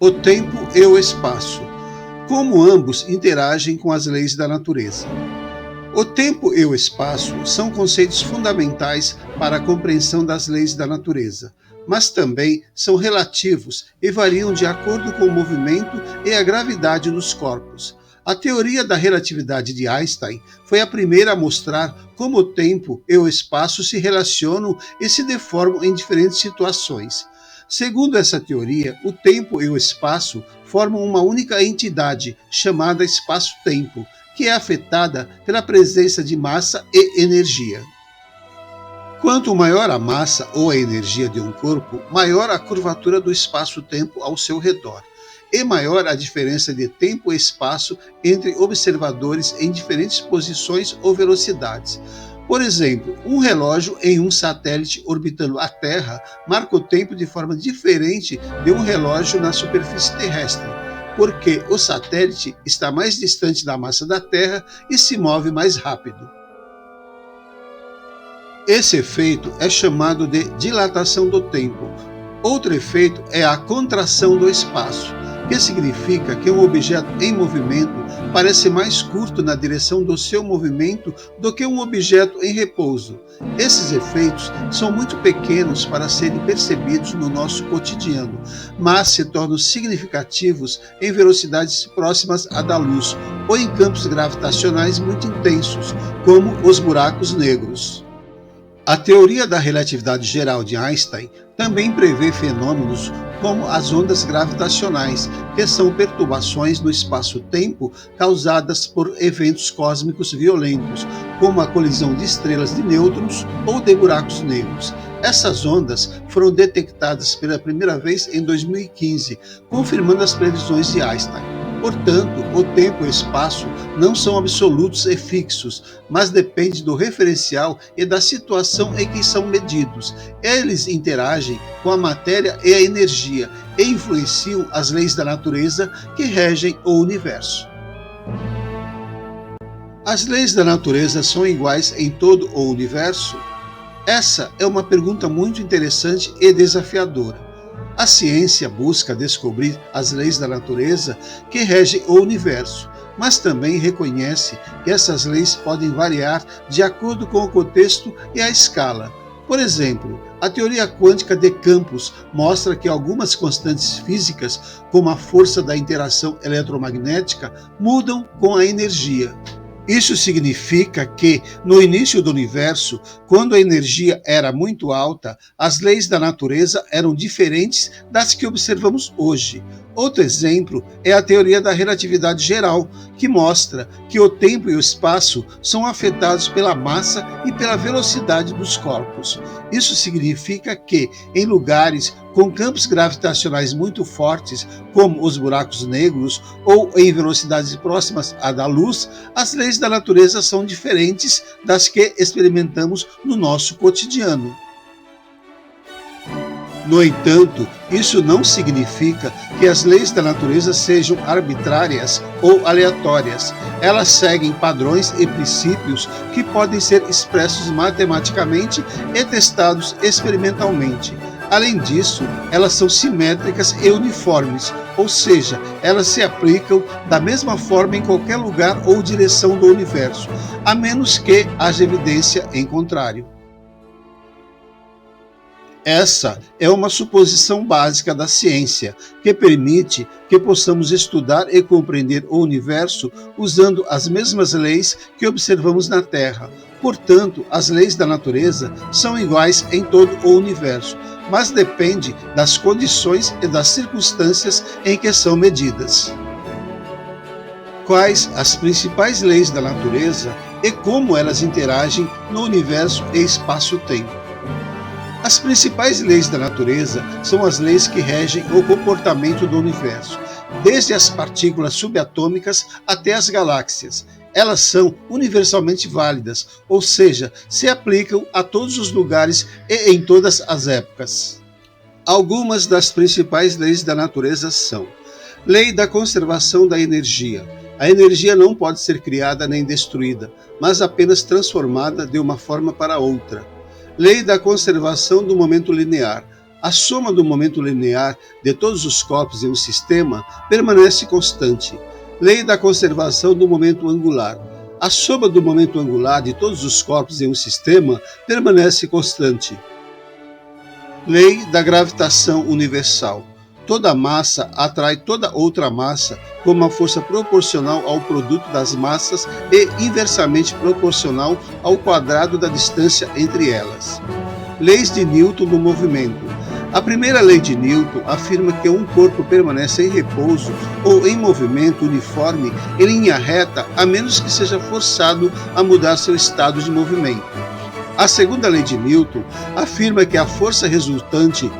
O tempo e o espaço. Como ambos interagem com as leis da natureza. O tempo e o espaço são conceitos fundamentais para a compreensão das leis da natureza, mas também são relativos e variam de acordo com o movimento e a gravidade dos corpos. A teoria da relatividade de Einstein foi a primeira a mostrar como o tempo e o espaço se relacionam e se deformam em diferentes situações. Segundo essa teoria, o tempo e o espaço formam uma única entidade, chamada espaço-tempo, que é afetada pela presença de massa e energia. Quanto maior a massa ou a energia de um corpo, maior a curvatura do espaço-tempo ao seu redor, e maior a diferença de tempo e espaço entre observadores em diferentes posições ou velocidades. Por exemplo, um relógio em um satélite orbitando a Terra marca o tempo de forma diferente de um relógio na superfície terrestre, porque o satélite está mais distante da massa da Terra e se move mais rápido. Esse efeito é chamado de dilatação do tempo. Outro efeito é a contração do espaço, que significa que um objeto em movimento parece mais curto na direção do seu movimento do que um objeto em repouso. Esses efeitos são muito pequenos para serem percebidos no nosso cotidiano, mas se tornam significativos em velocidades próximas à da luz ou em campos gravitacionais muito intensos, como os buracos negros. A teoria da relatividade geral de Einstein também prevê fenômenos como as ondas gravitacionais, que são perturbações no espaço-tempo causadas por eventos cósmicos violentos, como a colisão de estrelas de nêutrons ou de buracos negros. Essas ondas foram detectadas pela primeira vez em 2015, confirmando as previsões de Einstein. Portanto, o tempo e o espaço não são absolutos e fixos, mas dependem do referencial e da situação em que são medidos. Eles interagem com a matéria e a energia e influenciam as leis da natureza que regem o universo. As leis da natureza são iguais em todo o universo? Essa é uma pergunta muito interessante e desafiadora. A ciência busca descobrir as leis da natureza que regem o universo, mas também reconhece que essas leis podem variar de acordo com o contexto e a escala. Por exemplo, a teoria quântica de campos mostra que algumas constantes físicas, como a força da interação eletromagnética, mudam com a energia. Isso significa que, no início do universo, quando a energia era muito alta, as leis da natureza eram diferentes das que observamos hoje. Outro exemplo é a teoria da relatividade geral, que mostra que o tempo e o espaço são afetados pela massa e pela velocidade dos corpos. Isso significa que, em lugares com campos gravitacionais muito fortes, como os buracos negros, ou em velocidades próximas à da luz, as leis da natureza são diferentes das que experimentamos no nosso cotidiano. No entanto, isso não significa que as leis da natureza sejam arbitrárias ou aleatórias. Elas seguem padrões e princípios que podem ser expressos matematicamente e testados experimentalmente. Além disso, elas são simétricas e uniformes, ou seja, elas se aplicam da mesma forma em qualquer lugar ou direção do universo, a menos que haja evidência em contrário. Essa é uma suposição básica da ciência, que permite que possamos estudar e compreender o universo usando as mesmas leis que observamos na Terra. Portanto, as leis da natureza são iguais em todo o universo, mas depende das condições e das circunstâncias em que são medidas. Quais as principais leis da natureza e como elas interagem no universo e espaço-tempo? As principais leis da natureza são as leis que regem o comportamento do universo, desde as partículas subatômicas até as galáxias. Elas são universalmente válidas, ou seja, se aplicam a todos os lugares e em todas as épocas. Algumas das principais leis da natureza são: Lei da conservação da energia. A energia não pode ser criada nem destruída, mas apenas transformada de uma forma para outra. Lei da conservação do momento linear. A soma do momento linear de todos os corpos em um sistema permanece constante. Lei da conservação do momento angular. A soma do momento angular de todos os corpos em um sistema permanece constante. Lei da gravitação universal. Toda massa atrai toda outra massa com uma força proporcional ao produto das massas e inversamente proporcional ao quadrado da distância entre elas. Leis de Newton do movimento. A primeira lei de Newton afirma que um corpo permanece em repouso ou em movimento uniforme em linha reta a menos que seja forçado a mudar seu estado de movimento. A segunda lei de Newton afirma que a força resultante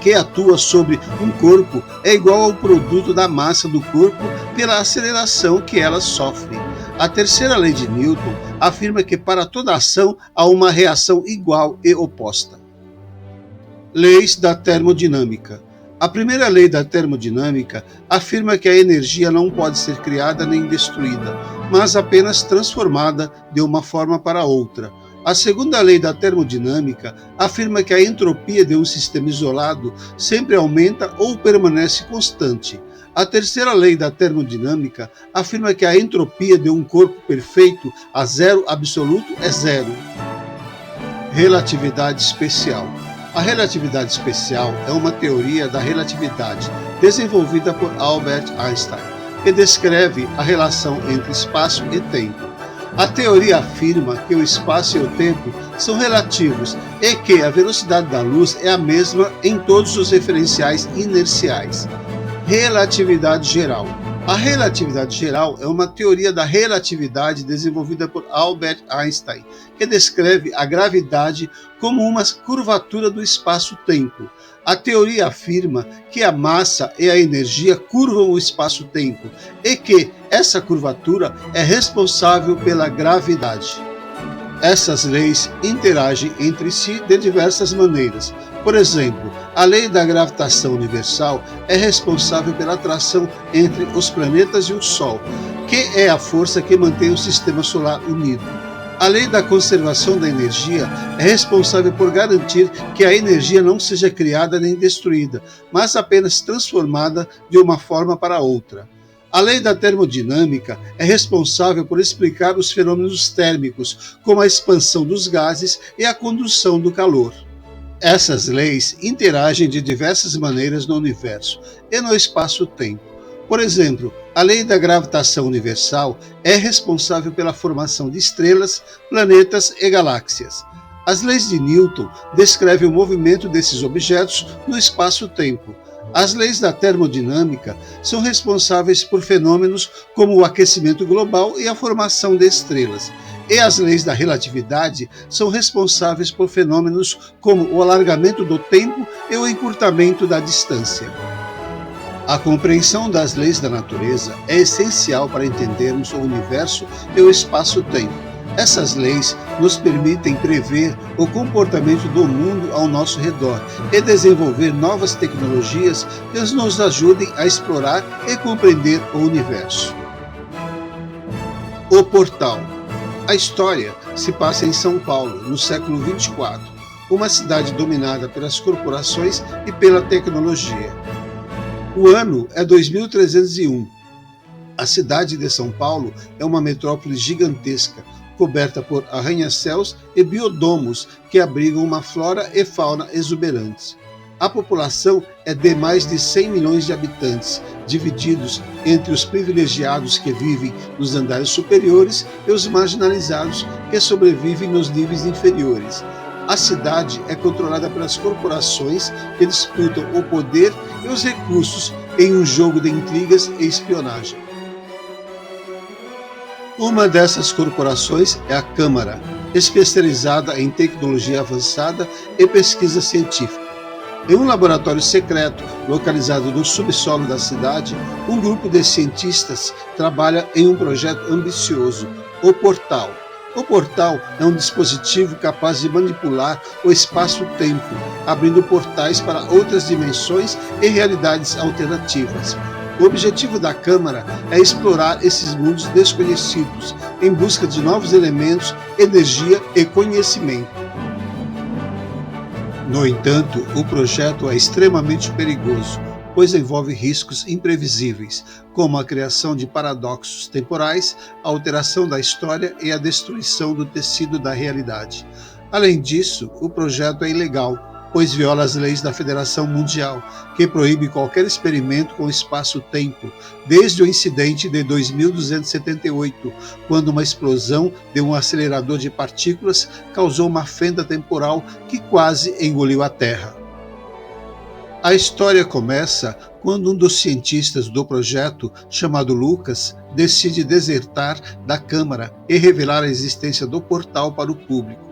que atua sobre um corpo é igual ao produto da massa do corpo pela aceleração que ela sofre. A terceira lei de Newton afirma que para toda ação há uma reação igual e oposta. Leis da termodinâmica. A primeira lei da termodinâmica afirma que a energia não pode ser criada nem destruída, mas apenas transformada de uma forma para outra. A segunda lei da termodinâmica afirma que a entropia de um sistema isolado sempre aumenta ou permanece constante. A terceira lei da termodinâmica afirma que a entropia de um corpo perfeito a zero absoluto é zero. Relatividade especial. A relatividade especial é uma teoria da relatividade desenvolvida por Albert Einstein, que descreve a relação entre espaço e tempo. A teoria afirma que o espaço e o tempo são relativos e que a velocidade da luz é a mesma em todos os referenciais inerciais. Relatividade geral. A relatividade geral é uma teoria da relatividade desenvolvida por Albert Einstein, que descreve a gravidade como uma curvatura do espaço-tempo. A teoria afirma que a massa e a energia curvam o espaço-tempo e que essa curvatura é responsável pela gravidade. Essas leis interagem entre si de diversas maneiras. Por exemplo, a lei da gravitação universal é responsável pela atração entre os planetas e o Sol, que é a força que mantém o sistema solar unido. A lei da conservação da energia é responsável por garantir que a energia não seja criada nem destruída, mas apenas transformada de uma forma para outra. A lei da termodinâmica é responsável por explicar os fenômenos térmicos, como a expansão dos gases e a condução do calor. Essas leis interagem de diversas maneiras no universo e no espaço-tempo. Por exemplo, a lei da gravitação universal é responsável pela formação de estrelas, planetas e galáxias. As leis de Newton descrevem o movimento desses objetos no espaço-tempo. As leis da termodinâmica são responsáveis por fenômenos como o aquecimento global e a formação de estrelas. E as leis da relatividade são responsáveis por fenômenos como o alargamento do tempo e o encurtamento da distância. A compreensão das leis da natureza é essencial para entendermos o universo e o espaço-tempo. Essas leis nos permitem prever o comportamento do mundo ao nosso redor e desenvolver novas tecnologias que nos ajudem a explorar e compreender o universo. O portal. A história se passa em São Paulo, no século 24, uma cidade dominada pelas corporações e pela tecnologia. O ano é 2301. A cidade de São Paulo é uma metrópole gigantesca, coberta por arranha-céus e biodomos que abrigam uma flora e fauna exuberantes. A população é de mais de 100 milhões de habitantes, divididos entre os privilegiados que vivem nos andares superiores e os marginalizados que sobrevivem nos níveis inferiores. A cidade é controlada pelas corporações que disputam o poder e os recursos em um jogo de intrigas e espionagem. Uma dessas corporações é a Câmara, especializada em tecnologia avançada e pesquisa científica. Em um laboratório secreto, localizado no subsolo da cidade, um grupo de cientistas trabalha em um projeto ambicioso, o Portal. O portal é um dispositivo capaz de manipular o espaço-tempo, abrindo portais para outras dimensões e realidades alternativas. O objetivo da Câmara é explorar esses mundos desconhecidos, em busca de novos elementos, energia e conhecimento. No entanto, o projeto é extremamente perigoso, pois envolve riscos imprevisíveis, como a criação de paradoxos temporais, a alteração da história e a destruição do tecido da realidade. Além disso, o projeto é ilegal, pois viola as leis da Federação Mundial, que proíbe qualquer experimento com espaço-tempo, desde o incidente de 2278, quando uma explosão de um acelerador de partículas causou uma fenda temporal que quase engoliu a Terra. A história começa quando um dos cientistas do projeto, chamado Lucas, decide desertar da Câmara e revelar a existência do portal para o público.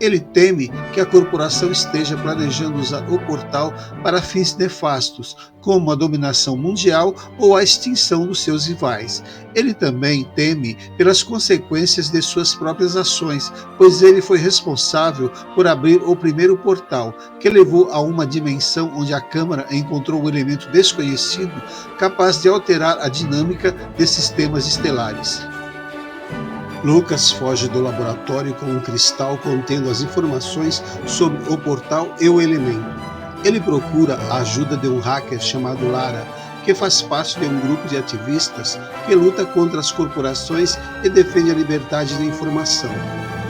Ele teme que a corporação esteja planejando usar o portal para fins nefastos, como a dominação mundial ou a extinção dos seus rivais. Ele também teme pelas consequências de suas próprias ações, pois ele foi responsável por abrir o primeiro portal, que levou a uma dimensão onde a Câmara encontrou um elemento desconhecido capaz de alterar a dinâmica de sistemas estelares. Lucas foge do laboratório com um cristal contendo as informações sobre o portal e o elemento. Ele procura a ajuda de um hacker chamado Lara, que faz parte de um grupo de ativistas que luta contra as corporações e defende a liberdade de informação.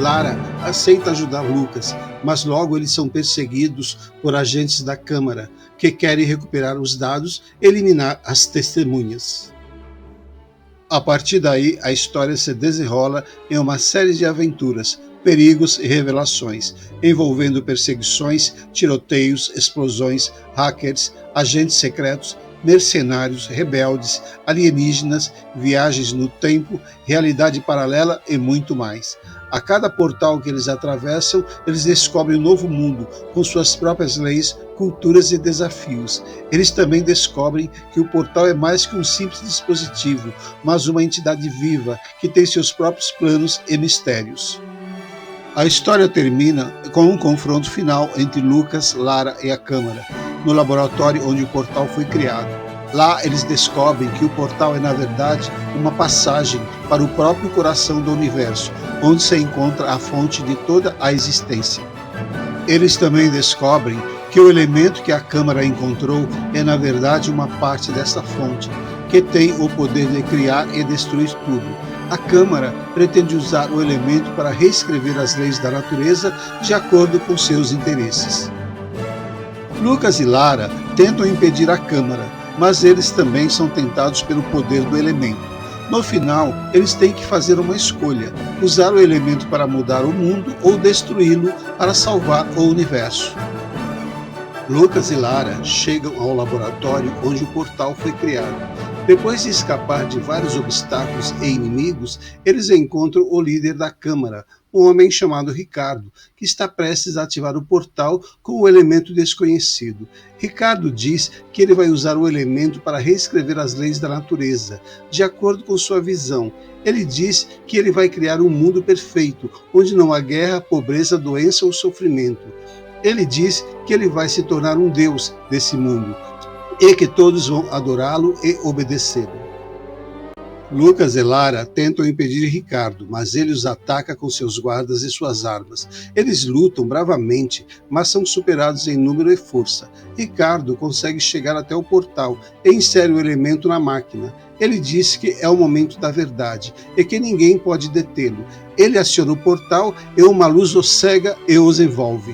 Lara aceita ajudar Lucas, mas logo eles são perseguidos por agentes da Câmara, que querem recuperar os dados e eliminar as testemunhas. A partir daí, a história se desenrola em uma série de aventuras, perigos e revelações, envolvendo perseguições, tiroteios, explosões, hackers, agentes secretos, mercenários, rebeldes, alienígenas, viagens no tempo, realidade paralela e muito mais. A cada portal que eles atravessam, eles descobrem um novo mundo, com suas próprias leis, culturas e desafios. Eles também descobrem que o portal é mais que um simples dispositivo, mas uma entidade viva, que tem seus próprios planos e mistérios. A história termina com um confronto final entre Lucas, Lara e a Câmara, no laboratório onde o portal foi criado. Lá eles descobrem que o portal é, na verdade, uma passagem para o próprio coração do universo, onde se encontra a fonte de toda a existência. Eles também descobrem que o elemento que a Câmara encontrou é, na verdade, uma parte dessa fonte, que tem o poder de criar e destruir tudo. A Câmara pretende usar o elemento para reescrever as leis da natureza de acordo com seus interesses. Lucas e Lara tentam impedir a Câmara, mas eles também são tentados pelo poder do elemento. No final, eles têm que fazer uma escolha: usar o elemento para mudar o mundo ou destruí-lo para salvar o universo. Lucas e Lara chegam ao laboratório onde o portal foi criado. Depois de escapar de vários obstáculos e inimigos, eles encontram o líder da Câmara, um homem chamado Ricardo, que está prestes a ativar o portal com o elemento desconhecido. Ricardo diz que ele vai usar o elemento para reescrever as leis da natureza, de acordo com sua visão. Ele diz que ele vai criar um mundo perfeito, onde não há guerra, pobreza, doença ou sofrimento. Ele diz que ele vai se tornar um deus desse mundo e que todos vão adorá-lo e obedecê-lo. Lucas e Lara tentam impedir Ricardo, mas ele os ataca com seus guardas e suas armas. Eles lutam bravamente, mas são superados em número e força. Ricardo consegue chegar até o portal e insere o elemento na máquina. Ele diz que é o momento da verdade e que ninguém pode detê-lo. Ele aciona o portal e uma luz os cega e os envolve.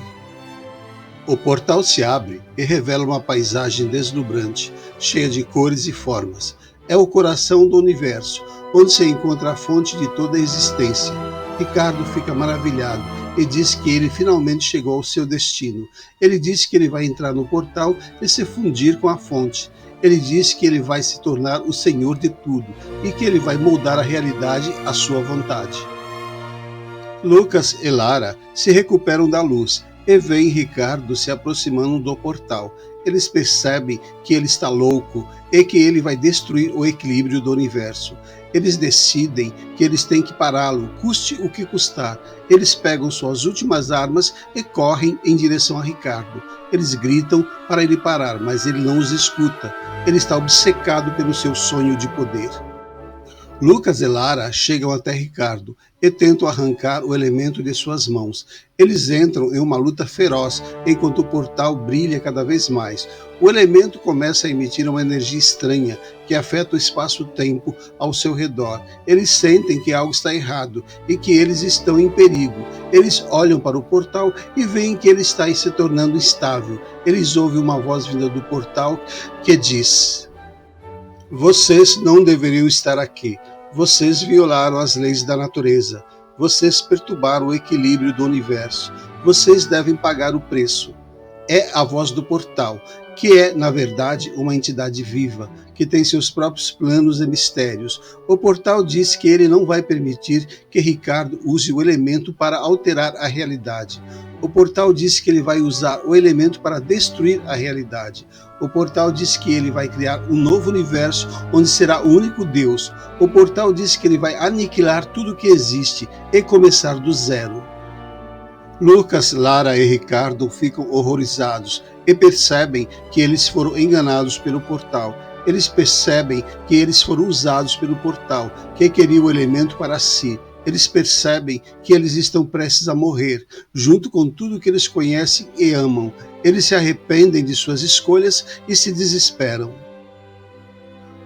O portal se abre e revela uma paisagem deslumbrante, cheia de cores e formas. É o coração do universo, onde se encontra a fonte de toda a existência. Ricardo fica maravilhado e diz que ele finalmente chegou ao seu destino. Ele diz que ele vai entrar no portal e se fundir com a fonte. Ele diz que ele vai se tornar o senhor de tudo e que ele vai moldar a realidade à sua vontade. Lucas e Lara se recuperam da luz e veem Ricardo se aproximando do portal. Eles percebem que ele está louco e que ele vai destruir o equilíbrio do universo. Eles decidem que eles têm que pará-lo, custe o que custar. Eles pegam suas últimas armas e correm em direção a Ricardo. Eles gritam para ele parar, mas ele não os escuta. Ele está obcecado pelo seu sonho de poder. Lucas e Lara chegam até Ricardo e tentam arrancar o elemento de suas mãos. Eles entram em uma luta feroz enquanto o portal brilha cada vez mais. O elemento começa a emitir uma energia estranha que afeta o espaço-tempo ao seu redor. Eles sentem que algo está errado e que eles estão em perigo. Eles olham para o portal e veem que ele está se tornando instável. Eles ouvem uma voz vinda do portal que diz: "Vocês não deveriam estar aqui. Vocês violaram as leis da natureza. Vocês perturbaram o equilíbrio do universo. Vocês devem pagar o preço." É a voz do portal, que é, na verdade, uma entidade viva, que tem seus próprios planos e mistérios. O portal diz que ele não vai permitir que Ricardo use o elemento para alterar a realidade. O portal diz que ele vai usar o elemento para destruir a realidade. O portal diz que ele vai criar um novo universo onde será o único Deus. O portal diz que ele vai aniquilar tudo que existe e começar do zero. Lucas, Lara e Ricardo ficam horrorizados e percebem que eles foram enganados pelo portal. Eles percebem que eles foram usados pelo portal, que queria o elemento para si. Eles percebem que eles estão prestes a morrer, junto com tudo que eles conhecem e amam. Eles se arrependem de suas escolhas e se desesperam.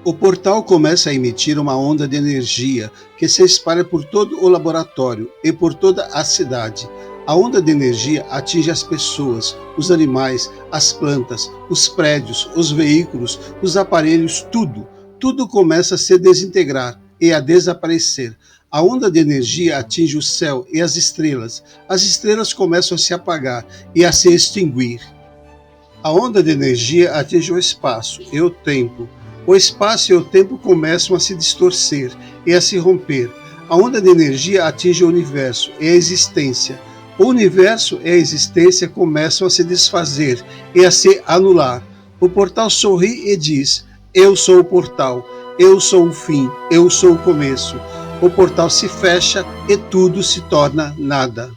O portal começa a emitir uma onda de energia que se espalha por todo o laboratório e por toda a cidade. A onda de energia atinge as pessoas, os animais, as plantas, os prédios, os veículos, os aparelhos, tudo. Tudo começa a se desintegrar e a desaparecer. A onda de energia atinge o céu e as estrelas. As estrelas começam a se apagar e a se extinguir. A onda de energia atinge o espaço e o tempo. O espaço e o tempo começam a se distorcer e a se romper. A onda de energia atinge o universo e a existência. O universo e a existência começam a se desfazer e a se anular. O portal sorri e diz: "Eu sou o portal, eu sou o fim, eu sou o começo." O portal se fecha e tudo se torna nada.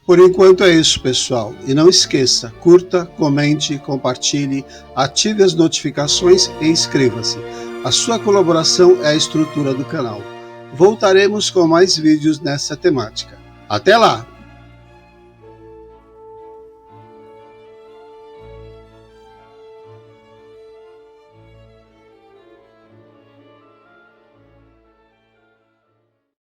Por enquanto é isso, pessoal. E não esqueça, curta, comente, compartilhe, ative as notificações e inscreva-se. A sua colaboração é a estrutura do canal. Voltaremos com mais vídeos nessa temática. Até lá!